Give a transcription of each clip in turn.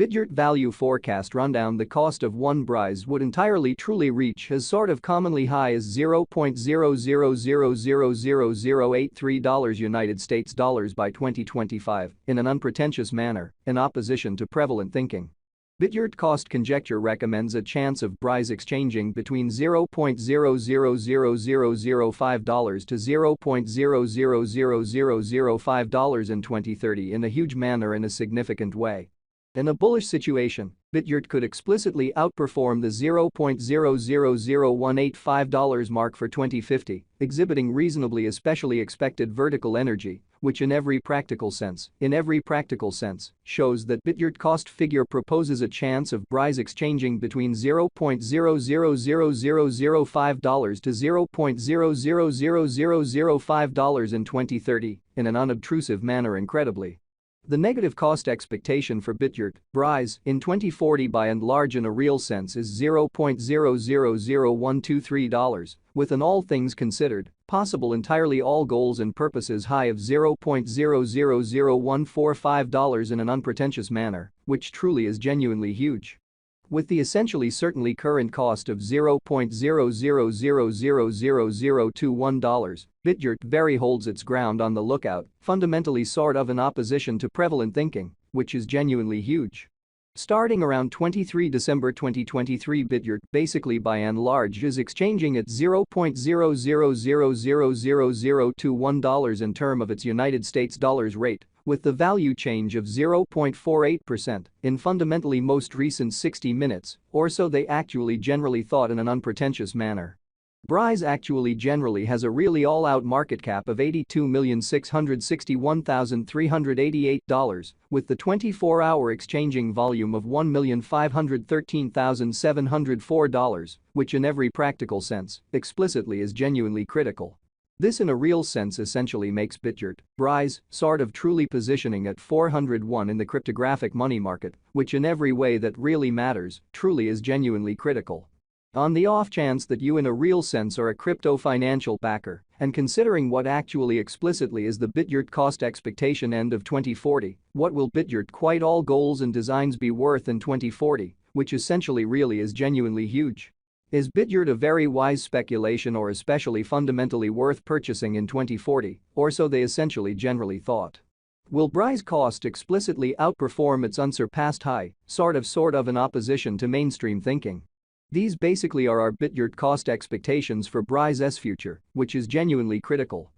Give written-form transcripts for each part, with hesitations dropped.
Bitgert value forecast rundown. The cost of one Brise would entirely truly reach as sort of commonly high as $0.00000083 United States dollars by 2025 in an unpretentious manner, in opposition to prevalent thinking. Bitgert cost conjecture recommends a chance of Brise exchanging between $0.000005 to $0.000005 in 2030 in a huge manner in a significant way. In a bullish situation, Bitgert could explicitly outperform the $0.000185 mark for 2050, exhibiting reasonably especially expected vertical energy, which in every practical sense, shows that Bitgert cost figure proposes a chance of Brise exchanging between $0.000005 to $0.000005 in 2030 in an unobtrusive manner. Incredibly, the negative cost expectation for Bitgert, Brise, in 2040 by and large in a real sense is $0.000123, with an all things considered, possible entirely all goals and purposes high of $0.000145 in an unpretentious manner, which truly is genuinely huge. With the essentially certainly current cost of $0.00000021, Bitgert very holds its ground on the lookout, fundamentally sort of in opposition to prevalent thinking, which is genuinely huge. Starting around 23 December 2023, Bitgert basically by and large is exchanging at $0.00000021 in term of its United States dollars rate, with the value change of 0.48% in fundamentally most recent 60 minutes, or so they actually generally thought in an unpretentious manner. Brise actually generally has a really all-out market cap of $82,661,388, with the 24-hour exchanging volume of $1,513,704, which in every practical sense, explicitly is genuinely critical. This in a real sense essentially makes Bitgert, Brise, sort of truly positioning at 401 in the cryptographic money market, which in every way that really matters, truly is genuinely critical. On the off chance that you in a real sense are a crypto financial backer, and considering what actually explicitly is the Bitgert cost expectation end of 2040, what will Bitgert quite all goals and designs be worth in 2040, which essentially really is genuinely huge. Is Bitgert a very wise speculation or especially fundamentally worth purchasing in 2040, or so they essentially generally thought? Will Brise cost explicitly outperform its unsurpassed high, sort of in opposition to mainstream thinking? These basically are our Bitgert cost expectations for Brise's future, which is genuinely critical.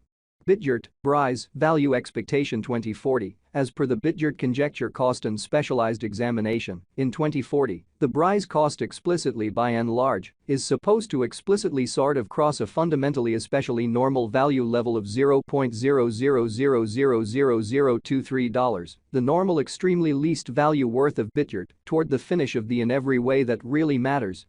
Bitgert, Brise, value expectation 2040, as per the Bitgert conjecture cost and specialized examination, in 2040, the Brise cost explicitly by and large is supposed to explicitly sort of cross a fundamentally especially normal value level of $0.00000023, the normal extremely least value worth of Bitgert, toward the finish of the in every way that really matters.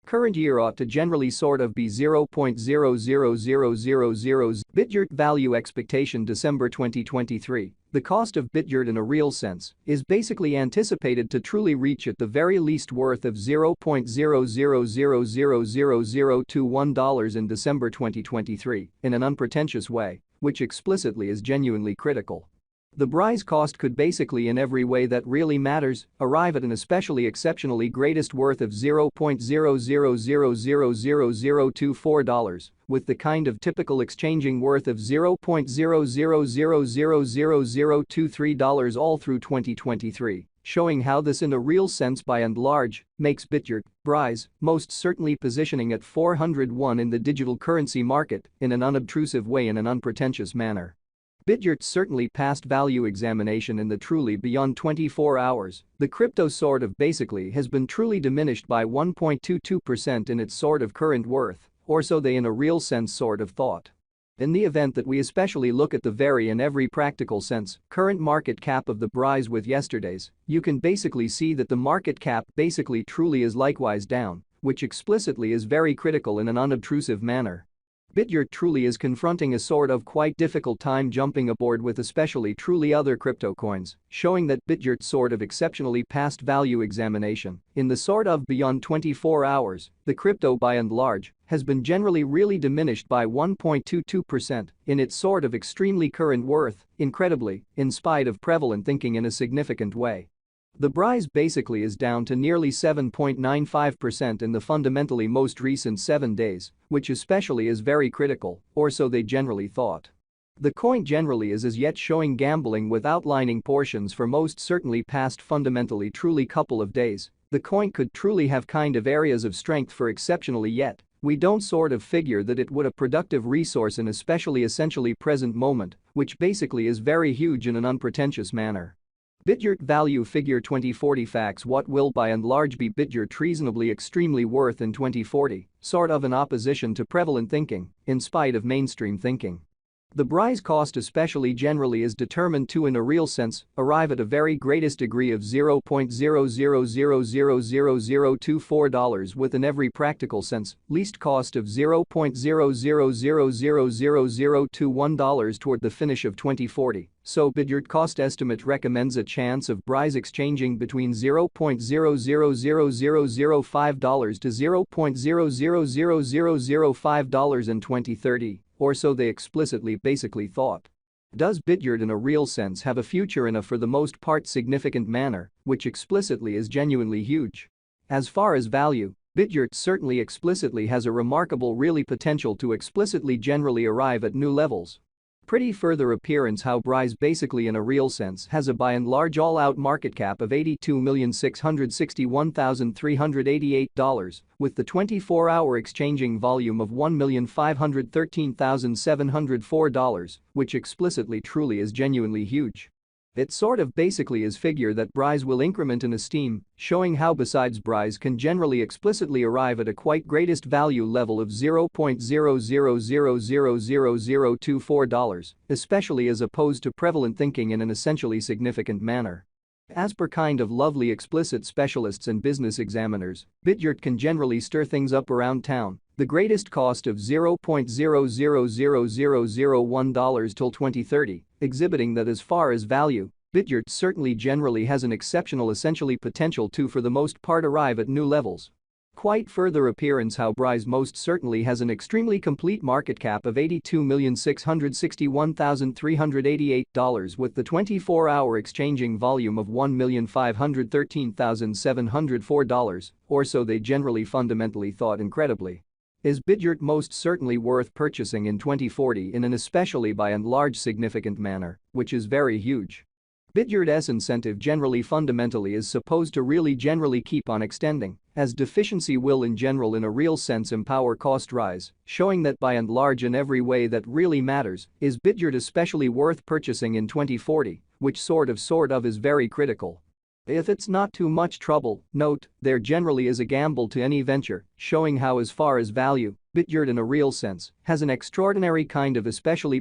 Current year ought to generally sort of be 0.00000. Bitgert value expectation December 2023. The cost of Bitgert in a real sense is basically anticipated to truly reach at the very least worth of $0.00000021 in December 2023 in an unpretentious way, which explicitly is genuinely critical. The Brise cost could basically in every way that really matters arrive at an especially exceptionally greatest worth of $0.00000024, with the kind of typical exchanging worth of $0.00000023 all through 2023, showing how this in a real sense by and large makes Bitgert, Brise, most certainly positioning at 401 in the digital currency market in an unobtrusive way in an unpretentious manner. Bitgert certainly passed value examination in the truly beyond 24 hours, the crypto sort of basically has been truly diminished by 1.22% in its sort of current worth, or so they in a real sense sort of thought. In the event that we especially look at the very in every practical sense current market cap of the Brise with yesterday's, you can basically see that the market cap basically truly is likewise down, which explicitly is very critical in an unobtrusive manner. Bitgert truly is confronting a sort of quite difficult time jumping aboard with especially truly other crypto coins, showing that Bitgert's sort of exceptionally past value examination in the sort of beyond 24 hours, the crypto by and large has been generally really diminished by 1.22% in its sort of extremely current worth, incredibly, in spite of prevalent thinking in a significant way. The Brise basically is down to nearly 7.95% in the fundamentally most recent 7 days, which especially is very critical, or so they generally thought. The coin generally is as yet showing gambling with outlining portions for most certainly past fundamentally truly couple of days. The coin could truly have kind of areas of strength for exceptionally yet. We don't sort of figure that it would a productive resource in especially essentially present moment, which basically is very huge in an unpretentious manner. Bitgert value figure 2040 facts. What will by and large be Bitgert reasonably extremely worth in 2040, sort of in opposition to prevalent thinking, in spite of mainstream thinking. The Brise cost especially generally is determined to in a real sense arrive at a very greatest degree of $0.00000024 with in every practical sense least cost of $0.00000021 toward the finish of 2040. So Bitgert cost estimate recommends a chance of Brise exchanging between $0.000005 to $0.000005 in 2030. Or so they explicitly basically thought. Does Bitgert in a real sense have a future in a for the most part significant manner, which explicitly is genuinely huge? As far as value, Bitgert certainly explicitly has a remarkable really potential to explicitly generally arrive at new levels. Pretty further appearance how Brise basically in a real sense has a by and large all-out market cap of $82,661,388 with the 24-hour exchanging volume of $1,513,704, which explicitly truly is genuinely huge. It sort of basically is figure that Brise will increment in esteem, showing how besides Brise can generally explicitly arrive at a quite greatest value level of $0.00000024, especially as opposed to prevalent thinking in an essentially significant manner. As per kind of lovely explicit specialists and business examiners, Bitgert can generally stir things up around town. The greatest cost of $0.000001 till 2030, exhibiting that as far as value, Bitgert certainly generally has an exceptional essentially potential to for the most part arrive at new levels. Quite further appearance how Brise most certainly has an extremely complete market cap of $82,661,388 with the 24-hour exchanging volume of $1,513,704, or so they generally fundamentally thought incredibly. Is Bitgert most certainly worth purchasing in 2040 in an especially by and large significant manner, which is very huge. Bitgert's incentive generally fundamentally is supposed to really generally keep on extending, as deficiency will in general in a real sense empower cost rise, showing that by and large in every way that really matters, is Bitgert especially worth purchasing in 2040, which sort of is very critical. If it's not too much trouble, note, there generally is a gamble to any venture, showing how as far as value, Bitgert in a real sense has an extraordinary kind of especially